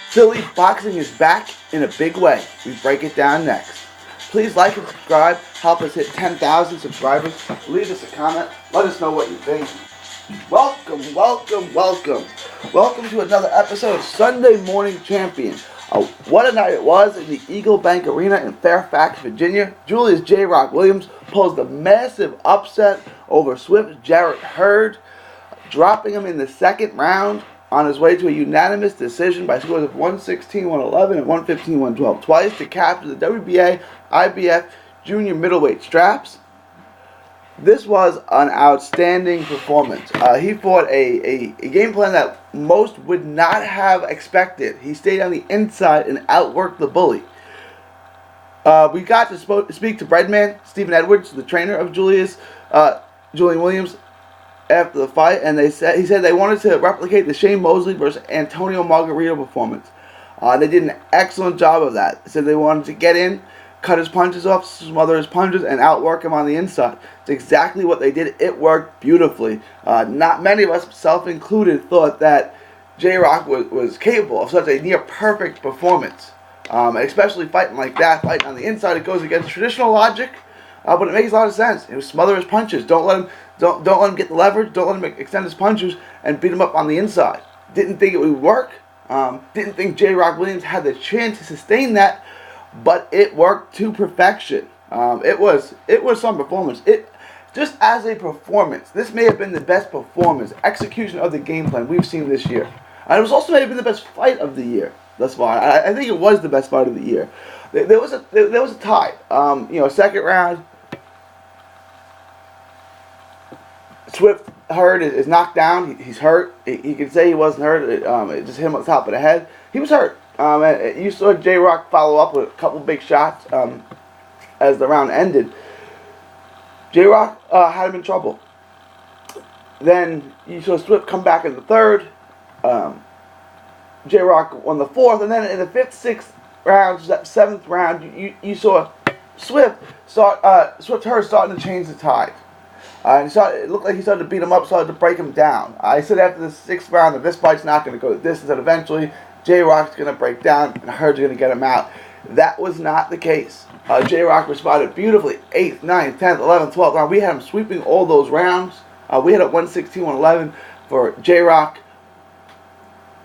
Philly boxing is back in a big way. We break it down next. Please like and subscribe. Help us hit 10,000 subscribers. Leave us a comment. Let us know what you think. Welcome, welcome, welcome. Welcome to another episode of Sunday Morning Champion. What a night it was in the Eagle Bank Arena in Fairfax, Virginia. Julian J Rock Williams pulls the massive upset over Swift's Jarrett Hurd, dropping him in the second round on his way to a unanimous decision by scores of 116-111 and 115-112, twice to capture the WBA IBF junior middleweight straps. This was an outstanding performance. He fought a game plan that most would not have expected. He stayed on the inside and outworked the bully. We got to speak to Breadman, Stephen Edwards, the trainer of Julian Williams, after the fight, and he said they wanted to replicate the Shane Mosley versus Antonio Margarito performance. They did an excellent job of that. They said they wanted to get in, cut his punches off, smother his punches, and outwork him on the inside. It's exactly what they did. It worked beautifully. Not many of us, self included, thought that JRoc was capable of such a near-perfect performance. Especially fighting like that, fighting on the inside, it goes against traditional logic, but it makes a lot of sense. Smother his punches. Don't let him get the leverage. Don't let him extend his punches and beat him up on the inside. Didn't think it would work. Didn't think J Rock Williams had the chance to sustain that. But it worked to perfection. It was some performance. Just as a performance, this may have been the best performance, execution of the game plan we've seen this year. And it was also may have been the best fight of the year thus far. I think it was the best fight of the year. There was a tie. Second round. Swift Hurd is knocked down. He's hurt. He can say he wasn't hurt. It just hit him on the top of the head. He was hurt. And you saw JRoc follow up with a couple big shots as the round ended. JRoc had him in trouble. Then you saw Swift come back in the third. JRoc won the fourth, and then in the fifth, sixth round, that seventh round, you saw Swift Hurd starting to change the tide. And it looked like he started to beat him up, started to break him down. I said after the sixth round that this fight's not going to go the distance, and eventually JRoc's going to break down and Hurd's going to get him out. That was not the case. JRoc responded beautifully. 8th, 9th, 10th, 11th, 12th round. We had him sweeping all those rounds. We had a 116-111 for JRoc.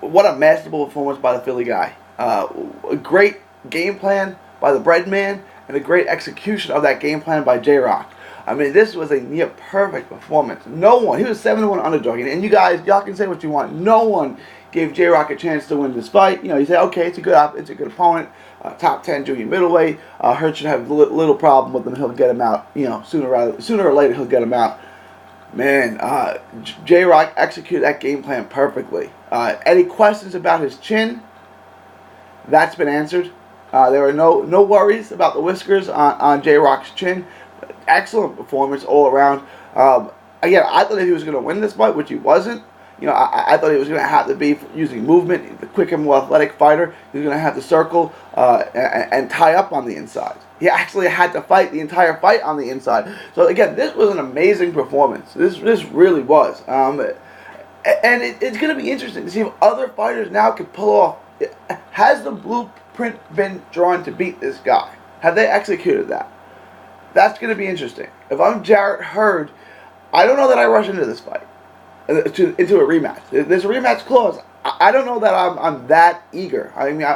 What a masterful performance by the Philly guy. A great game plan by the Breadman and a great execution of that game plan by JRoc. I mean, this was a near perfect performance. No one, he was 7-1 underdog, and you guys, y'all can say what you want. No one gave JRoc a chance to win this fight. You say, okay, it's a good opponent, top 10 junior middleweight. Hurd should have little problem with him. He'll get him out. Sooner or later he'll get him out. Man, JRoc executed that game plan perfectly. Any questions about his chin? That's been answered. There were no worries about the whiskers on JRoc's chin. Excellent performance all around. Again, I thought if he was going to win this fight, which he wasn't. I thought he was going to have to be using movement. The quicker, more athletic fighter. He was going to have to circle and tie up on the inside. He actually had to fight the entire fight on the inside. So again, this was an amazing performance. This really was. And it's going to be interesting to see if other fighters now can pull off. Has the blueprint been drawn to beat this guy? Have they executed that? That's going to be interesting. If I'm Jarrett Hurd, I don't know that I rush into this fight, into a rematch. There's a rematch clause. I don't know that I'm that eager. I mean,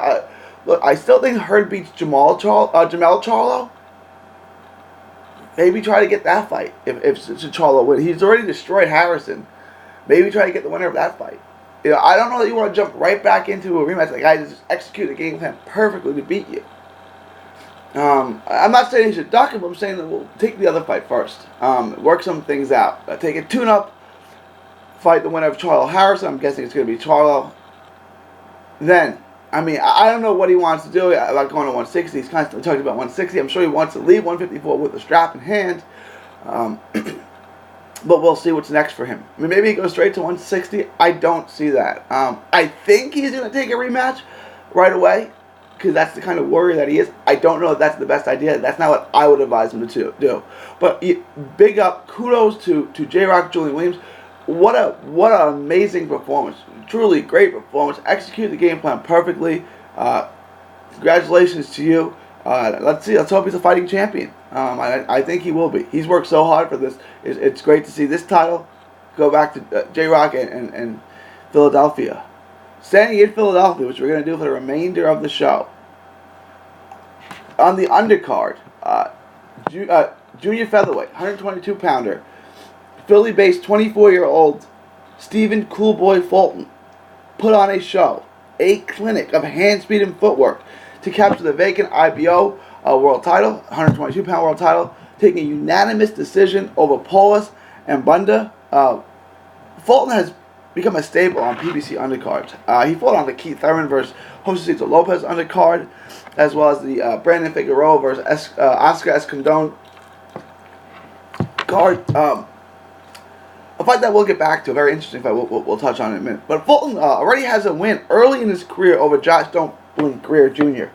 look, I still think Hurd beats Jamel Charlo. Maybe try to get that fight if Charlo wins. He's already destroyed Harrison. Maybe try to get the winner of that fight. I don't know that you want to jump right back into a rematch. The guy just execute the game plan perfectly to beat you. I'm not saying he should duck it, but I'm saying that we'll take the other fight first. Work some things out. Take a tune-up, fight the winner of Charlo Harrison. I'm guessing it's going to be Charlo. Then, I don't know what he wants to do about going to 160. He's constantly talking about 160. I'm sure he wants to leave 154 with the strap in hand. But we'll see what's next for him. Maybe he goes straight to 160. I don't see that. I think he's going to take a rematch right away, because that's the kind of warrior that he is. I don't know if that's the best idea. That's not what I would advise him to do. But big up, kudos to JRoc, Julian Williams. what an amazing performance. Truly great performance. Executed the game plan perfectly. Congratulations to you. Let's see. Let's hope he's a fighting champion. I think he will be. He's worked so hard for this. It's great to see this title go back to JRoc and Philadelphia. Staying in Philadelphia, which we're going to do for the remainder of the show. On the undercard, junior featherweight, 122-pounder, Philly-based 24-year-old Stephen Cool Boy Fulton put on a show, a clinic of hand speed and footwork to capture the vacant IBO world title, 122-pound world title, taking a unanimous decision over Paulus and Bunda. Fulton has become a staple on PBC undercards. He fought on the Keith Thurman versus Josecito Lopez undercard, as well as the Brandon Figueroa versus Oscar Escondón card. A fight that we'll get back to, a very interesting fight we'll touch on in a minute. But Fulton already has a win early in his career over Josh Don't Blink Greer Jr.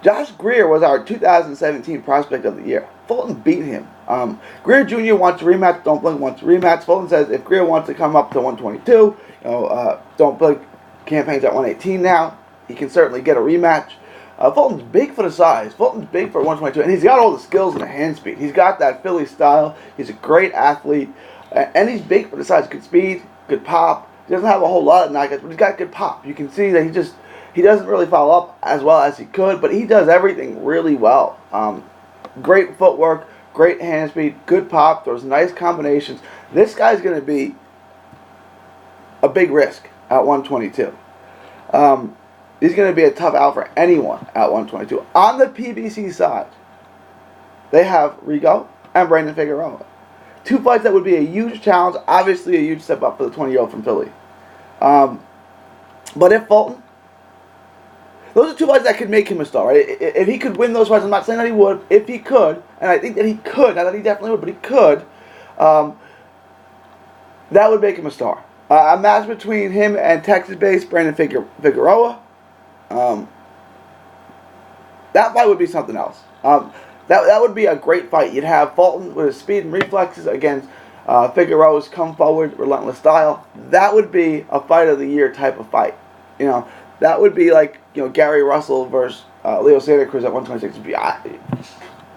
Josh Greer was our 2017 Prospect of the Year. Fulton beat him. Greer Jr. wants to rematch. Don't Blink wants to rematch. Fulton says if Greer wants to come up to 122, Don't Blink campaign's at 118 now. He can certainly get a rematch. Fulton's big for the size. Fulton's big for 122, and he's got all the skills and the hand speed. He's got that Philly style. He's a great athlete, and he's big for the size. Good speed, good pop. He doesn't have a whole lot of knockouts, but he's got good pop. You can see that he doesn't really follow up as well as he could, but he does everything really well. Great footwork, great hand speed, good pop, throws nice combinations. This guy's going to be a big risk at 122. He's going to be a tough out for anyone at 122. On the PBC side, they have Rigo and Brandon Figueroa. Two fights that would be a huge challenge, obviously a huge step up for the 20-year-old from Philly. But if Fulton, those are two fights that could make him a star, right? If he could win those fights, I'm not saying that he would. If he could, and I think that he could, not that he definitely would, but he could, that would make him a star. A match between him and Texas-based Brandon Figueroa, that fight would be something else. That would be a great fight. You'd have Fulton with his speed and reflexes against Figueroa's come forward, relentless style. That would be a fight of the year type of fight. That would be like Gary Russell versus Leo Santa Cruz at 126.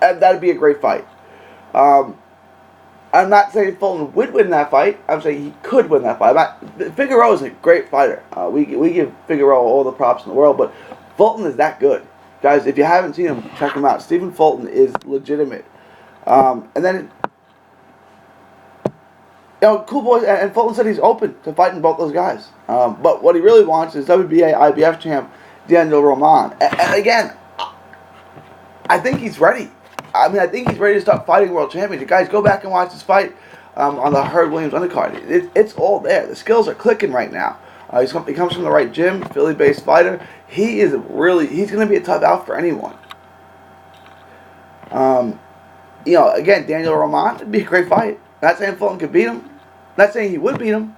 That'd be a great fight. I'm not saying Fulton would win that fight. I'm saying he could win that fight. Figueroa is a great fighter. We give Figueroa all the props in the world, but Fulton is that good. Guys, if you haven't seen him, check him out. Stephen Fulton is legitimate. And then, Cool Boy and Fulton said he's open to fighting both those guys. But what he really wants is WBA IBF champ Daniel Roman. And again, I think he's ready. I think he's ready to start fighting world champions. Guys, go back and watch this fight on the Herb Williams undercard. It's all there. The skills are clicking right now. He comes from the right gym, Philly-based fighter. He's going to be a tough out for anyone. Again, Daniel Roman, it'd be a great fight. Not saying Fulton could beat him. Not saying he would beat him.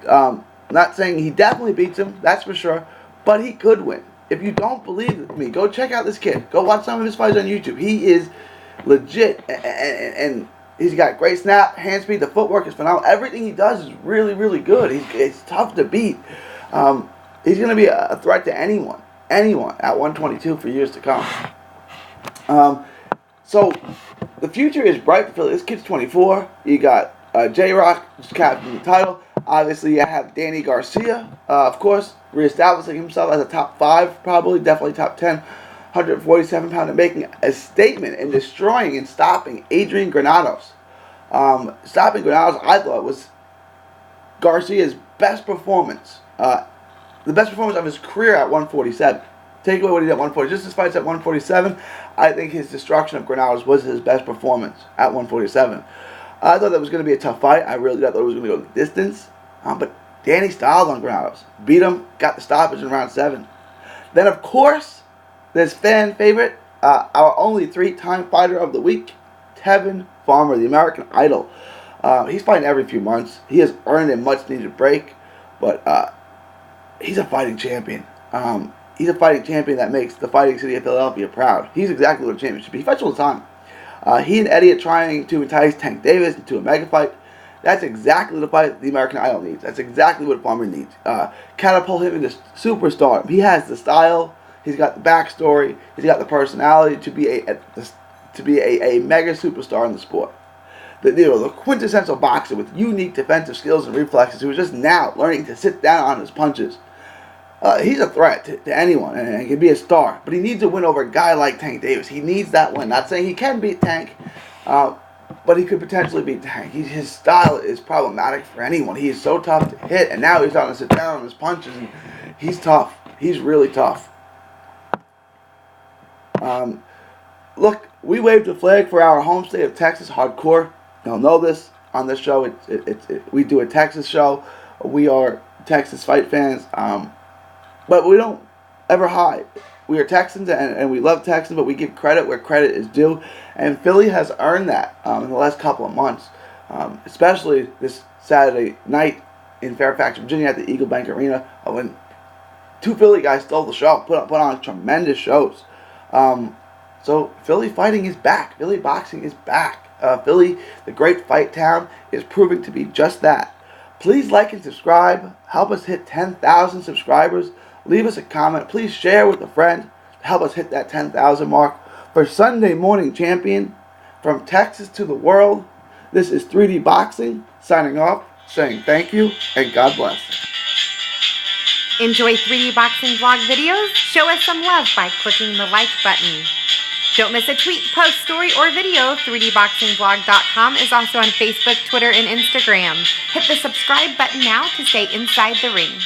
Not saying he definitely beats him, that's for sure. But he could win. If you don't believe me, go check out this kid. Go watch some of his fights on YouTube. He is legit, and he's got great snap, hand speed, the footwork is phenomenal. Everything he does is really, really good. He's tough to beat. He's going to be a threat to anyone at 122 for years to come. So the future is bright for Philly. This kid's 24. You got JRoc, who's captain of the title. Obviously, you have Danny Garcia, of course, reestablishing himself as a top 5, probably, definitely top 10, 147-pounder, making a statement and destroying and stopping Adrian Granados. Stopping Granados, I thought, was Garcia's best performance, the best performance of his career at 147. Take away what he did at 140. Just his fights at 147, I think his destruction of Granados was his best performance at 147. I thought that was going to be a tough fight. I really thought it was going to go the distance. But Danny styled on Granados. Beat him, got the stoppage in round 7. Then, of course, this fan favorite, our only 3-time fighter of the week, Tevin Farmer, the American Idol. He's fighting every few months. He has earned a much-needed break, but he's a fighting champion. He's a fighting champion that makes the fighting city of Philadelphia proud. He's exactly what a champion should be. He fights all the time. He and Eddie are trying to entice Tank Davis into a mega fight. That's exactly the fight the American Idol needs. That's exactly what Farmer needs. Catapult him into superstar. He has the style. He's got the backstory. He's got the personality to be a mega superstar in the sport. The quintessential boxer with unique defensive skills and reflexes who is just now learning to sit down on his punches. He's a threat to anyone and he can be a star. But he needs a win over a guy like Tank Davis. He needs that win. Not saying he can beat Tank, but he could potentially beat Tank. His style is problematic for anyone. He is so tough to hit, and now he's starting to sit down on his punches, and he's tough. He's really tough. Look, we waved the flag for our home state of Texas hardcore. You'll know this on this show. We do a Texas show. We are Texas fight fans, but we don't ever hide. We are Texans, and we love Texans, but we give credit where credit is due. And Philly has earned that in the last couple of months, especially this Saturday night in Fairfax, Virginia at the Eagle Bank Arena when two Philly guys stole the show, put on tremendous shows. So Philly fighting is back. Philly boxing is back. Philly, the great fight town, is proving to be just that. Please like and subscribe. Help us hit 10,000 subscribers. Leave us a comment. Please share with a friend to help us hit that 10,000 mark. For Sunday Morning Champion, from Texas to the world, this is 3D Boxing, signing off, saying thank you, and God bless. Enjoy 3D Boxing vlog videos? Show us some love by clicking the like button. Don't miss a tweet, post, story, or video. 3dboxingvlog.com is also on Facebook, Twitter, and Instagram. Hit the subscribe button now to stay inside the ring.